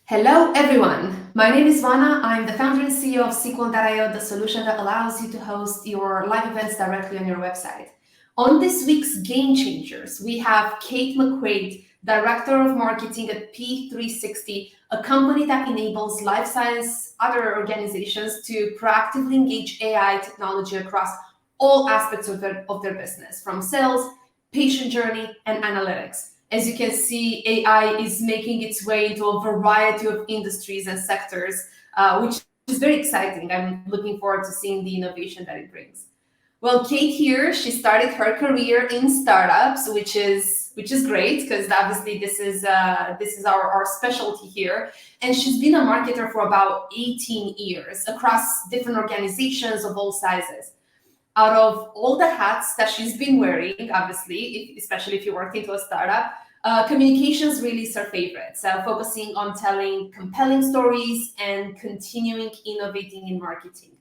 Hello, everyone. My name is Vana. I'm the founder and CEO of SQL.io, the solution that allows you to host your live events directly on your website. On this week's Game Changers, we have Kate McQuade, Director of Marketing at P360, a company that enables life science other organizations to proactively engage AI technology across all aspects of their business, from sales, patient journey, and analytics. As you can see, AI is making its way into a variety of industries and sectors, which is very exciting. I'm looking forward to seeing the innovation that it brings. Well, Kate here, she started her career in startups, which is great because obviously this is our specialty here. And she's been a marketer for about 18 years across different organizations of all sizes. Out of all the hats that she's been wearing, obviously, especially if you work into a startup, communications really is her favorite. So focusing on telling compelling stories and continuing innovating in marketing.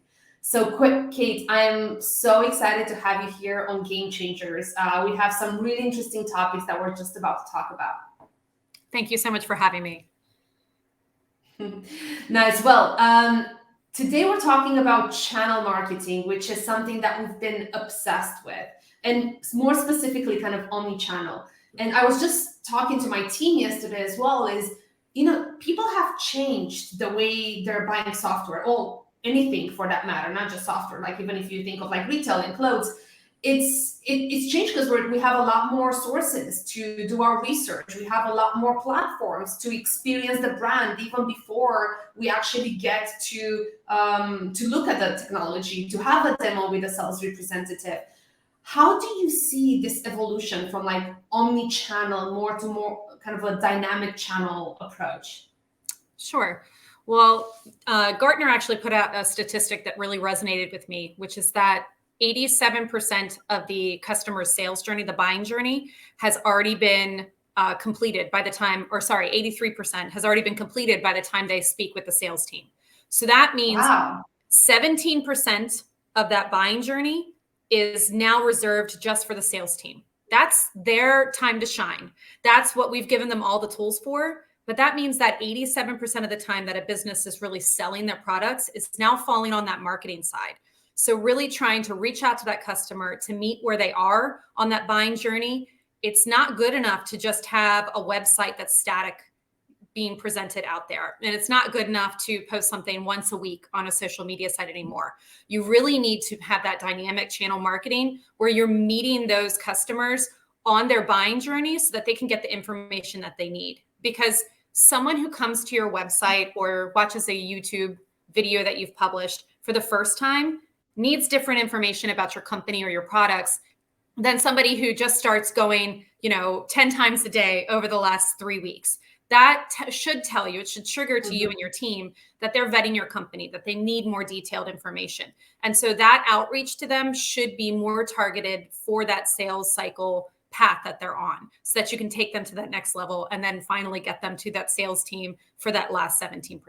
So Kate, I am so excited to have you here on Game Changers. We have some really interesting topics that we're just about to talk about. Thank you so much for having me. Nice. Well, today we're talking about channel marketing, which is something that we've been obsessed with, and more specifically kind of omni-channel. And I was just talking to my team yesterday as well, is, people have changed the way they're buying software, or anything for that matter, not just software. Like even if you think of like retail and clothes, it's changed because we have a lot more sources to do our research. We have a lot more platforms to experience the brand even before we actually get to look at the technology, to have a demo with a sales representative. How do you see this evolution from like omni-channel more kind of a dynamic channel approach? Sure. Well, Gartner actually put out a statistic that really resonated with me, which is that 87% of the customer sales journey, the buying journey, has already been completed by the time, 83% has already been completed by the time they speak with the sales team. So that means 17% of that buying journey is now reserved just for the sales team. That's their time to shine. That's what we've given them all the tools for. But that means that 87% of the time that a business is really selling their products is now falling on that marketing side. So really trying to reach out to that customer to meet where they are on that buying journey. It's not good enough to just have a website that's static being presented out there. And it's not good enough to post something once a week on a social media site anymore. You really need to have that dynamic channel marketing where you're meeting those customers on their buying journey so that they can get the information that they need. Because someone who comes to your website or watches a YouTube video that you've published for the first time needs different information about your company or your products than somebody who just starts going, 10 times a day over the last 3 weeks. That should tell you, it should trigger to you and your team that they're vetting your company, that they need more detailed information. And so that outreach to them should be more targeted for that sales cycle path that they're on, so that you can take them to that next level and then finally get them to that sales team for that last 17%.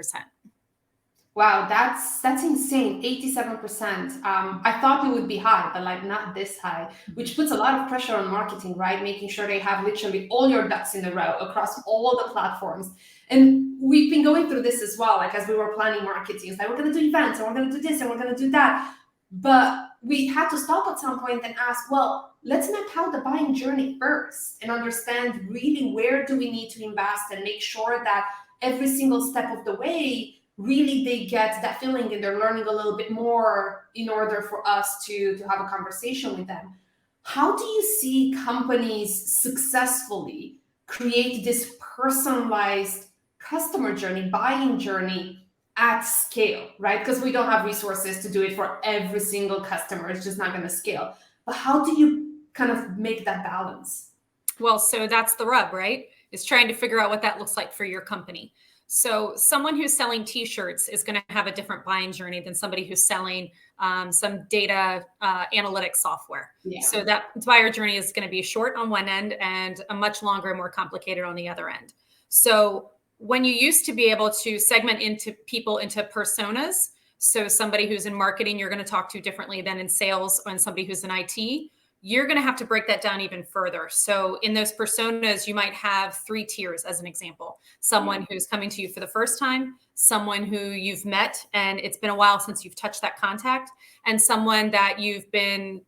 Wow, that's insane. 87%. I thought it would be high, but like not this high, which puts a lot of pressure on marketing, right? Making sure they have literally all your ducks in a row across all the platforms. And we've been going through this as well, like as we were planning marketing. It's like, we're going to do events and we're going to do this and we're going to do that. But we had to stop at some point and ask, well, let's map out the buying journey first and understand really where do we need to invest and make sure that every single step of the way, really they get that feeling and they're learning a little bit more in order for us to have a conversation with them. How do you see companies successfully create this personalized customer journey, buying journey at scale, right? Because we don't have resources to do it for every single customer. It's just not going to scale. But how do you kind of make that balance? Well, so that's the rub, right? Is trying to figure out what that looks like for your company. So someone who's selling t-shirts is going to have a different buying journey than somebody who's selling some data analytics software. Yeah. So that buyer journey is going to be short on one end and a much longer, more complicated on the other end. So when you used to be able to segment into people into personas, so somebody who's in marketing, you're going to talk to differently than in sales, and somebody who's in IT, you're going to have to break that down even further. So in those personas, you might have 3 tiers as an example. Someone who's coming to you for the first time, someone who you've met and it's been a while since you've touched that contact, and someone that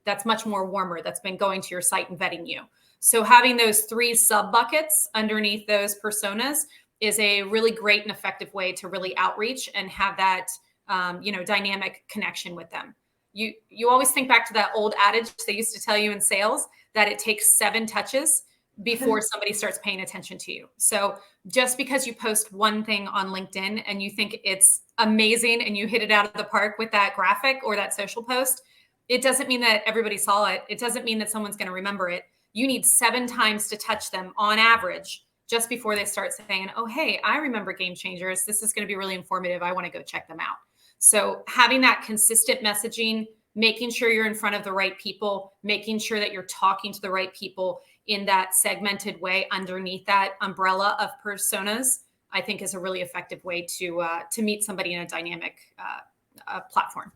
that's much more warmer, that's been going to your site and vetting you. So having those 3 sub buckets underneath those personas is a really great and effective way to really outreach and have that, dynamic connection with them. You always think back to that old adage they used to tell you in sales that it takes 7 touches before somebody starts paying attention to you. So just because you post one thing on LinkedIn and you think it's amazing and you hit it out of the park with that graphic or that social post, it doesn't mean that everybody saw it. It doesn't mean that someone's going to remember it. You need 7 times to touch them on average just before they start saying, oh, hey, I remember Game Changers. This is going to be really informative. I want to go check them out. So having that consistent messaging, making sure you're in front of the right people, making sure that you're talking to the right people in that segmented way underneath that umbrella of personas, I think is a really effective way to meet somebody in a dynamic platform.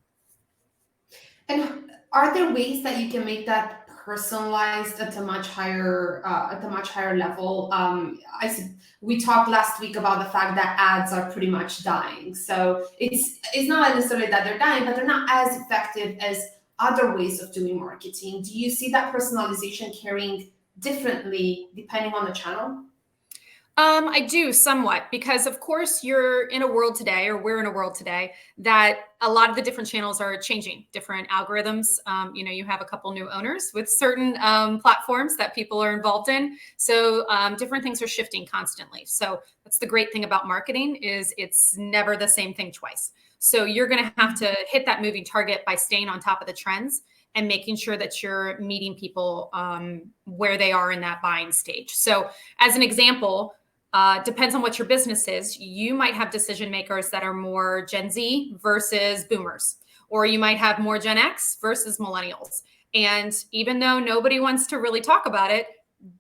And are there ways that you can make that personalized at a much higher level? We talked last week about the fact that ads are pretty much dying. So it's not necessarily that they're dying, but they're not as effective as other ways of doing marketing. Do you see that personalization carrying differently depending on the channel? I do somewhat, because of course you're in a world today, or we're in a world today, that a lot of the different channels are changing, different algorithms. You have a couple new owners with certain platforms that people are involved in. So different things are shifting constantly. So that's the great thing about marketing, is it's never the same thing twice. So you're going to have to hit that moving target by staying on top of the trends and making sure that you're meeting people where they are in that buying stage. So as an example, depends on what your business is. You might have decision makers that are more Gen Z versus boomers, or you might have more Gen X versus millennials. And even though nobody wants to really talk about it,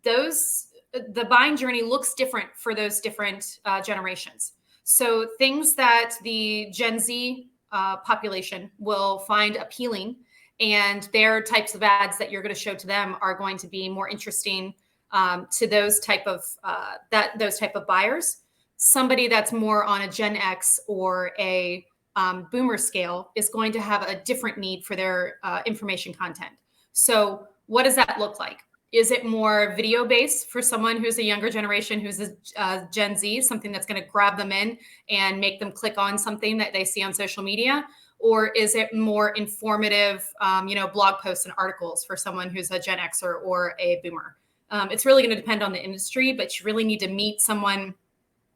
the buying journey looks different for those different generations. So things that the Gen Z population will find appealing, and their types of ads that you're going to show to them are going to be more interesting to those type of buyers. Somebody that's more on a Gen X or a boomer scale is going to have a different need for their information content. So what does that look like? Is it more video based for someone who's a younger generation, who's a Gen Z, something that's going to grab them in and make them click on something that they see on social media? Or is it more informative, blog posts and articles for someone who's a Gen Xer or a boomer? It's really going to depend on the industry, but you really need to meet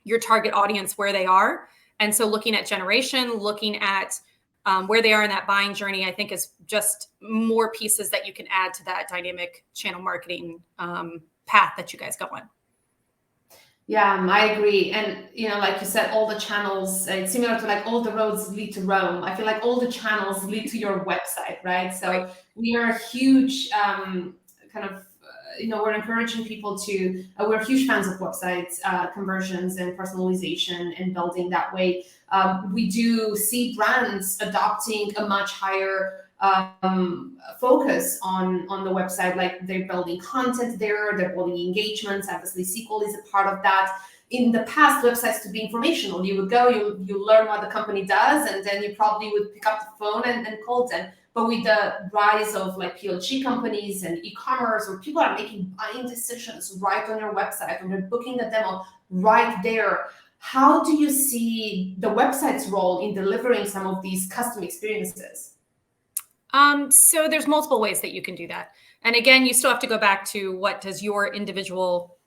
your target audience where they are. And so looking at generation, looking at where they are in that buying journey, I think is just more pieces that you can add to that dynamic channel marketing path that you guys go on. Yeah, I agree. And, like you said, all the channels, it's similar to like all the roads lead to Rome. I feel like all the channels lead to your website, right? So Right. we are a huge we're encouraging people we're huge fans of websites, conversions and personalization and building that way. We do see brands adopting a much higher focus on the website, like they're building content there, they're building engagements. Obviously, SQL is a part of that. In the past, websites to be informational. You would go, you learn what the company does, and then you probably would pick up the phone and call them. But with the rise of like PLG companies and e-commerce, where people are making buying decisions right on your website, and they're booking a demo right there, how do you see the website's role in delivering some of these custom experiences? So there's multiple ways that you can do that. And again, you still have to go back to what does your individual,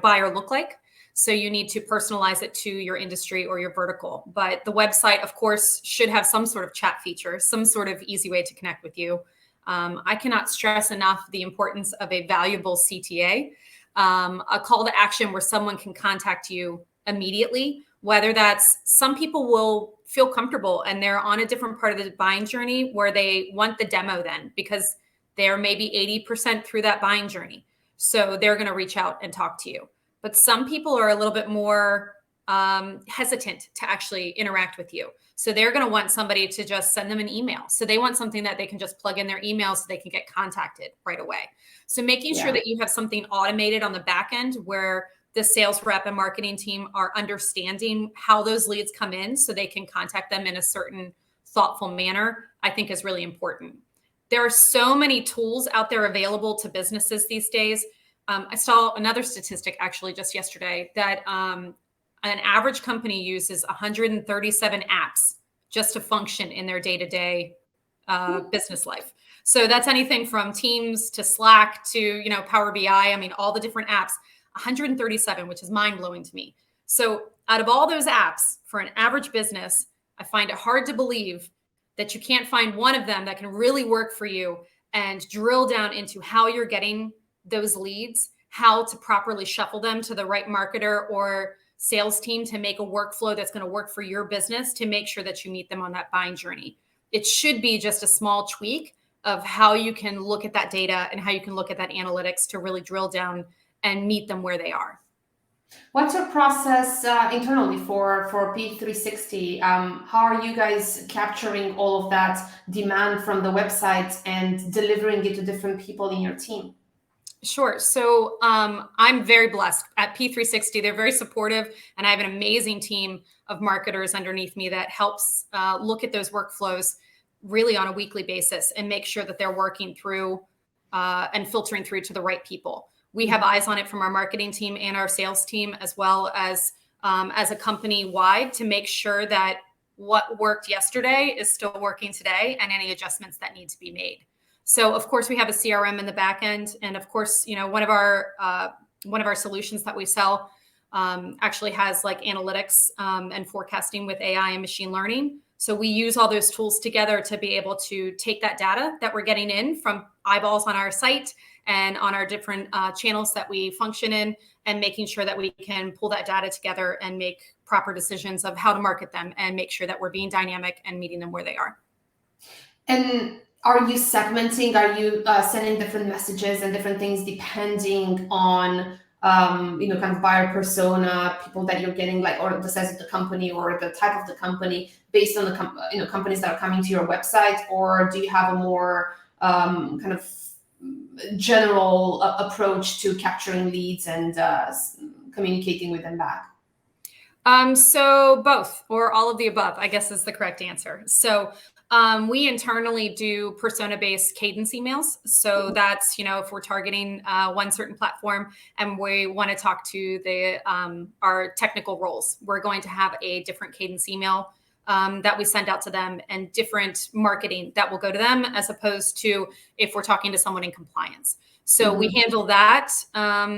buyer look like? So you need to personalize it to your industry or your vertical. But the website, of course, should have some sort of chat feature, some sort of easy way to connect with you. I cannot stress enough the importance of a valuable CTA, a call to action where someone can contact you immediately, whether that's, some people will feel comfortable and they're on a different part of the buying journey where they want the demo then, because they're maybe 80% through that buying journey. So they're going to reach out and talk to you. But some people are a little bit more hesitant to actually interact with you. So they're going to want somebody to just send them an email. So they want something that they can just plug in their email so they can get contacted right away. So making sure that you have something automated on the back end where the sales rep and marketing team are understanding how those leads come in so they can contact them in a certain thoughtful manner, I think is really important. There are so many tools out there available to businesses these days. I saw another statistic actually just yesterday that an average company uses 137 apps just to function in their day-to-day business life. So that's anything from Teams to Slack to, Power BI. I mean, all the different apps, 137, which is mind-blowing to me. So out of all those apps for an average business, I find it hard to believe that you can't find one of them that can really work for you and drill down into how you're getting those leads, how to properly shuffle them to the right marketer or sales team to make a workflow that's going to work for your business to make sure that you meet them on that buying journey. It should be just a small tweak of how you can look at that data and how you can look at that analytics to really drill down and meet them where they are. What's your process internally for P360? How are you guys capturing all of that demand from the website and delivering it to different people in your team? Sure. So I'm very blessed at P360. They're very supportive, and I have an amazing team of marketers underneath me that helps look at those workflows really on a weekly basis and make sure that they're working through and filtering through to the right people. We have eyes on it from our marketing team and our sales team, as well as a company wide, to make sure that what worked yesterday is still working today and any adjustments that need to be made. So of course we have a CRM in the back end, and of course, one of our solutions that we sell actually has like analytics and forecasting with AI and machine learning. So we use all those tools together to be able to take that data that we're getting in from eyeballs on our site and on our different channels that we function in, and making sure that we can pull that data together and make proper decisions of how to market them and make sure that we're being dynamic and meeting them where they are. And are you segmenting? Are you sending different messages and different things depending on, kind of buyer persona, people that you're getting, like, or the size of the company or the type of the company, based on the companies that are coming to your website? Or do you have a more kind of general approach to capturing leads and communicating with them back? So both, or all of the above, I guess is the correct answer. So we internally do persona-based cadence emails. So that's, if we're targeting one certain platform and we want to talk to our technical roles, we're going to have a different cadence email that we send out to them, and different marketing that will go to them, as opposed to if we're talking to someone in compliance. So we handle that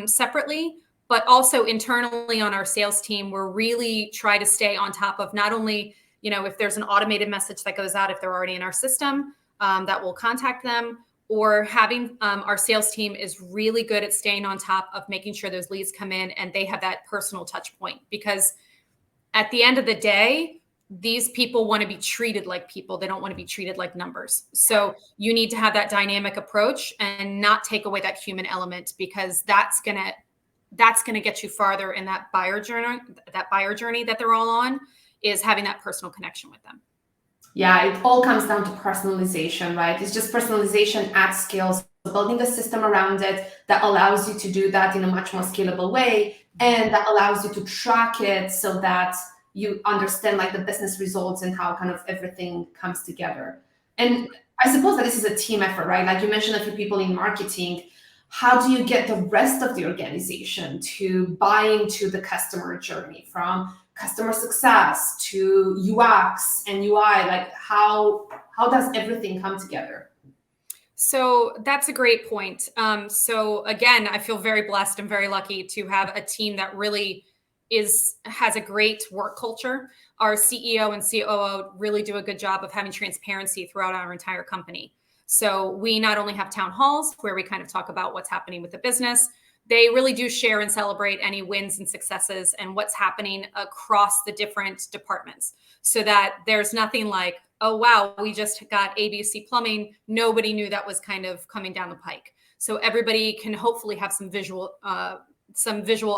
separately. But also internally on our sales team, we're really try to stay on top of not only, if there's an automated message that goes out, if they're already in our system, that will contact them, or having our sales team is really good at staying on top of making sure those leads come in and they have that personal touch point. Because at the end of the day, these people want to be treated like people. They don't want to be treated like numbers. So you need to have that dynamic approach and not take away that human element, because that's going to get you farther in that buyer journey that they're all on, is having that personal connection with them. Yeah, it all comes down to personalization, right? It's just personalization at scale. So building a system around it that allows you to do that in a much more scalable way, and that allows you to track it so that you understand like the business results and how kind of everything comes together. And I suppose that this is a team effort, right? Like you mentioned a few people in marketing. How do you get the rest of the organization to buy into the customer journey, from customer success to UX and UI? Like how does everything come together? So that's a great point. So again, I feel very blessed and very lucky to have a team that really has a great work culture. Our CEO and COO really do a good job of having transparency throughout our entire company. So we not only have town halls where we kind of talk about what's happening with the business, they really do share and celebrate any wins and successes and what's happening across the different departments, so that there's nothing like, oh, wow, we just got ABC plumbing. Nobody knew that was kind of coming down the pike. So everybody can hopefully have some visual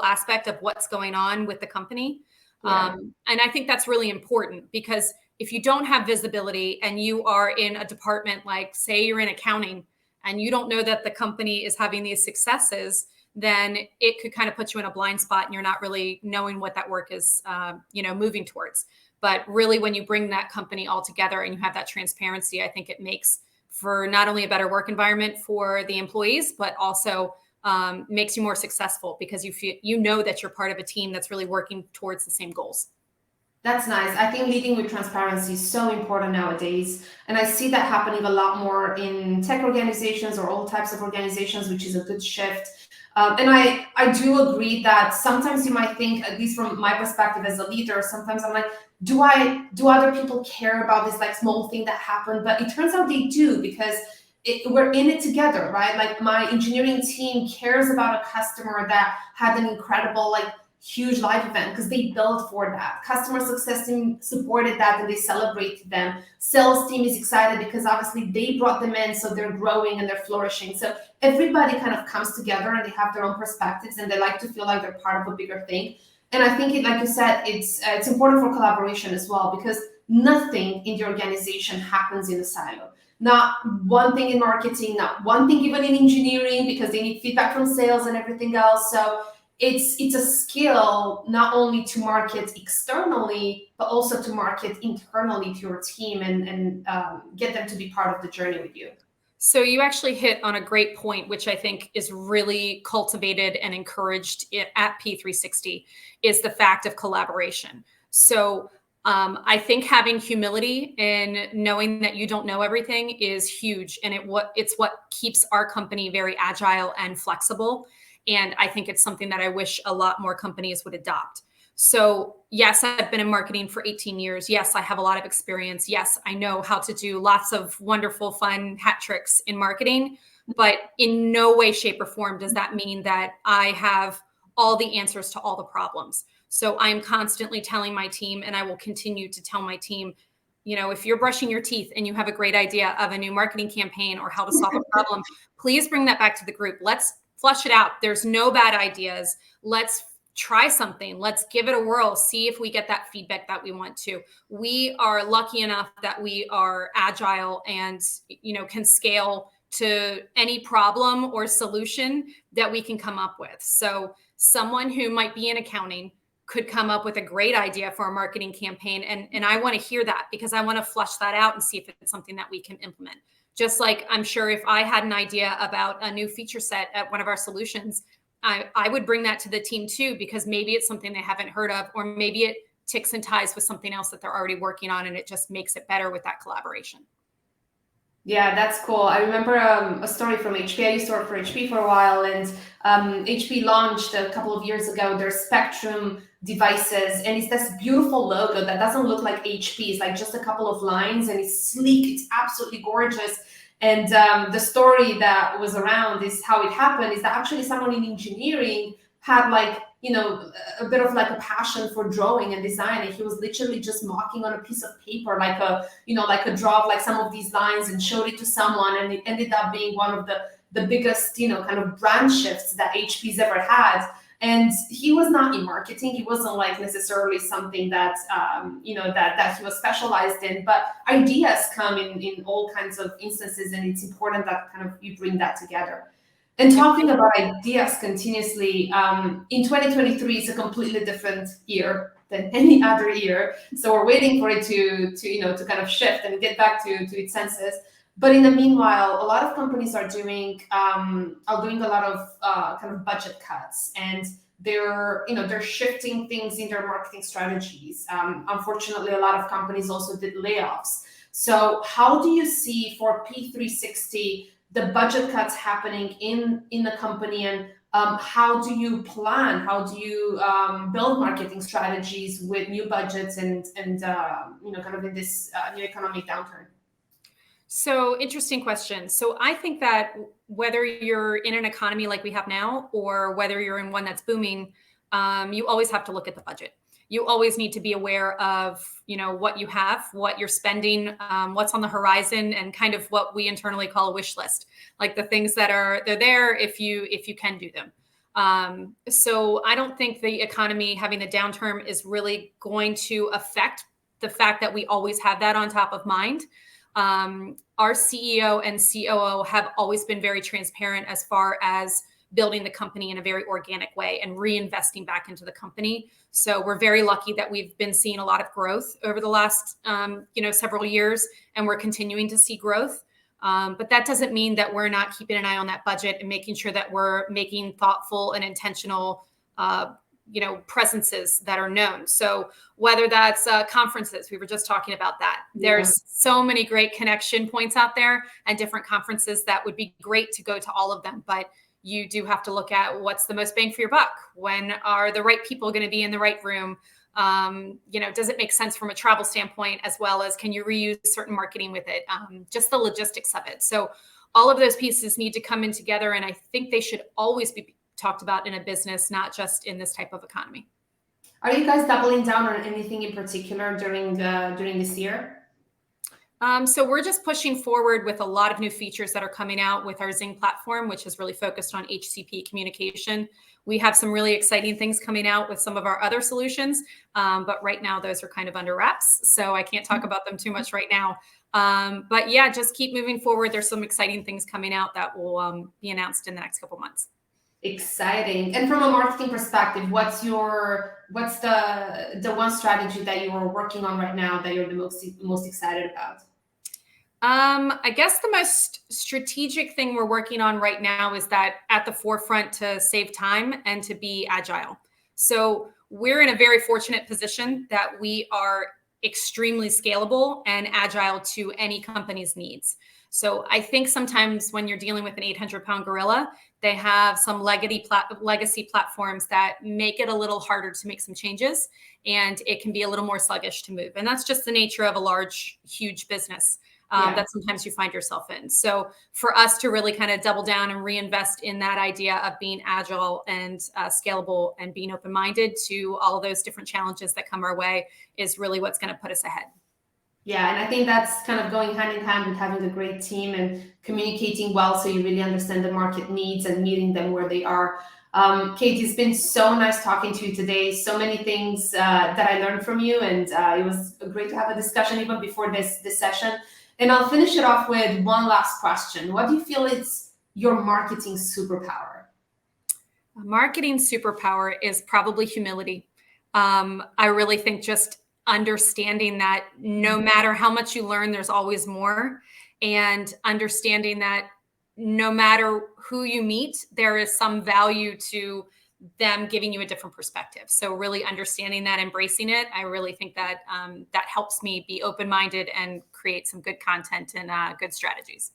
aspect of what's going on with the company. Yeah. And I think that's really important because if you don't have visibility and you are in a department, like say you're in accounting and you don't know that the company is having these successes, then it could kind of put you in a blind spot and you're not really knowing what that work is, moving towards. But really, when you bring that company all together and you have that transparency, I think it makes for not only a better work environment for the employees, but also makes you more successful because you know that you're part of a team that's really working towards the same goals. That's nice. I think leading with transparency is so important nowadays. And I see that happening a lot more in tech organizations or all types of organizations, which is a good shift. And I do agree that sometimes you might think, at least from my perspective as a leader, sometimes I'm like, do other people care about this like small thing that happened? But it turns out they do because we're in it together, right? Like my engineering team cares about a customer that had an incredible like huge live event because they built for that. Customer success team supported that and they celebrated them. Sales team is excited because obviously they brought them in, so they're growing and they're flourishing. So everybody kind of comes together and they have their own perspectives and they like to feel like they're part of a bigger thing. And I think like you said, it's important for collaboration as well because nothing in the organization happens in a silo. Not one thing in marketing, not one thing even in engineering because they need feedback from sales and everything else. So it's a skill not only to market externally, but also to market internally to your team and get them to be part of the journey with you. So you actually hit on a great point, which I think is really cultivated and encouraged at P360, is the fact of collaboration. So I think having humility and knowing that you don't know everything is huge, and it's what keeps our company very agile and flexible. And I think it's something that I wish a lot more companies would adopt. So yes, I've been in marketing for 18 years. Yes, I have a lot of experience. Yes, I know how to do lots of wonderful, fun hat tricks in marketing, but in no way, shape, or form does that mean that I have all the answers to all the problems. So I'm constantly telling my team, and I will continue to tell my team, if you're brushing your teeth and you have a great idea of a new marketing campaign or how to solve a problem, please bring that back to the group. Let's flush it out. There's no bad ideas. Let's try something. Let's give it a whirl. See if we get that feedback that we want to. We are lucky enough that we are agile and, can scale to any problem or solution that we can come up with. So someone who might be in accounting could come up with a great idea for a marketing campaign. And I want to hear that because I want to flush that out and see if it's something that we can implement. Just like I'm sure if I had an idea about a new feature set at one of our solutions, I would bring that to the team too, because maybe it's something they haven't heard of, or maybe it ticks and ties with something else that they're already working on, and it just makes it better with that collaboration. Yeah, that's cool. I remember a story from HP. I used to work for HP for a while, and HP launched a couple of years ago their Spectrum devices, and it's this beautiful logo that doesn't look like HP. It's like just a couple of lines, and it's sleek. It's absolutely gorgeous. And the story that was around is how it happened is that actually someone in engineering had like, a bit of like a passion for drawing and design. And he was literally just marking on a piece of paper, like a draw of like some of these lines and showed it to someone. And it ended up being one of the biggest, kind of brand shifts that HP's ever had. And he was not in marketing. He wasn't like necessarily something that, that he was specialized in, but ideas come in all kinds of instances. And it's important that kind of you bring that together. And talking about ideas continuously, in 2023 is a completely different year than any other year. So we're waiting for it to kind of shift and get back to its senses. But in the meanwhile, a lot of companies are doing a lot of kind of budget cuts, and they're shifting things in their marketing strategies. Unfortunately, a lot of companies also did layoffs. So how do you see for P360 the budget cuts happening in the company, and how do you plan? How do you build marketing strategies with new budgets and kind of in this new economic downturn? So interesting question. So I think that whether you're in an economy like we have now, or whether you're in one that's booming, you always have to look at the budget. You always need to be aware of, what you have, what you're spending, what's on the horizon, and kind of what we internally call a wish list, like the things that they're there if you can do them. So I don't think the economy having a downturn is really going to affect the fact that we always have that on top of mind. Our CEO and COO have always been very transparent as far as building the company in a very organic way and reinvesting back into the company. So we're very lucky that we've been seeing a lot of growth over the last, several years, and we're continuing to see growth. But that doesn't mean that we're not keeping an eye on that budget and making sure that we're making thoughtful and intentional, presences that are known. So whether that's conferences, we were just talking about that. There's so many great connection points out there and different conferences that would be great to go to all of them. But you do have to look at what's the most bang for your buck. When are the right people going to be in the right room? Does it make sense from a travel standpoint, as well as can you reuse certain marketing with it? Just the logistics of it. So all of those pieces need to come in together. And I think they should always be talked about in a business, not just in this type of economy. Are you guys doubling down on anything in particular during this year? So we're just pushing forward with a lot of new features that are coming out with our Zing platform, which is really focused on HCP communication. We have some really exciting things coming out with some of our other solutions, but right now those are kind of under wraps, so I can't talk about them too much right now. But yeah, just keep moving forward. There's some exciting things coming out that will be announced in the next couple months. Exciting. And from a marketing perspective, what's the one strategy that you are working on right now that you're the most excited about? I guess the most strategic thing we're working on right now is that at the forefront to save time and to be agile. So we're in a very fortunate position that we are extremely scalable and agile to any company's needs. So I think sometimes when you're dealing with an 800-pound gorilla, they have some legacy platforms that make it a little harder to make some changes, and it can be a little more sluggish to move. And that's just the nature of a large, huge business. That sometimes you find yourself in. So for us to really kind of double down and reinvest in that idea of being agile and scalable and being open-minded to all of those different challenges that come our way is really what's going to put us ahead. Yeah, and I think that's kind of going hand in hand with having a great team and communicating well so you really understand the market needs and meeting them where they are. Kate, it's been so nice talking to you today. So many things that I learned from you, and it was great to have a discussion even before this session. And I'll finish it off with one last question. What do you feel is your marketing superpower? A marketing superpower is probably humility. I really think just understanding that no matter how much you learn, there's always more. And understanding that no matter who you meet, there is some value to them giving you a different perspective. So really understanding that, embracing it, I really think that that helps me be open-minded and create some good content and good strategies.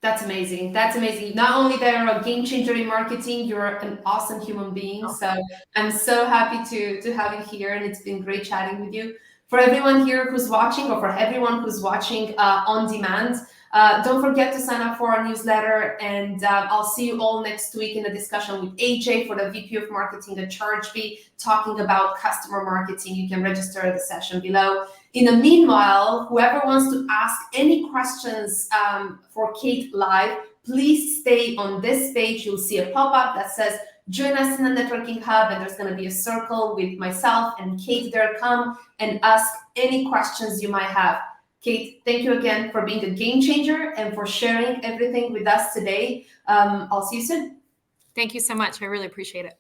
That's amazing. That's amazing. Not only that you're a game changer in marketing, you're an awesome human being. So I'm so happy to have you here, and it's been great chatting with you. For everyone here who's watching, or for everyone who's watching on demand, don't forget to sign up for our newsletter, and I'll see you all next week in a discussion with AJ for the VP of Marketing at ChargeBee, talking about customer marketing. You can register at the session below. In the meanwhile, whoever wants to ask any questions for Kate live, please stay on this page. You'll see a pop-up that says, join us in the networking hub, and there's going to be a circle with myself and Kate there. Come and ask any questions you might have. Kate, thank you again for being a game changer and for sharing everything with us today. I'll see you soon. Thank you so much. I really appreciate it.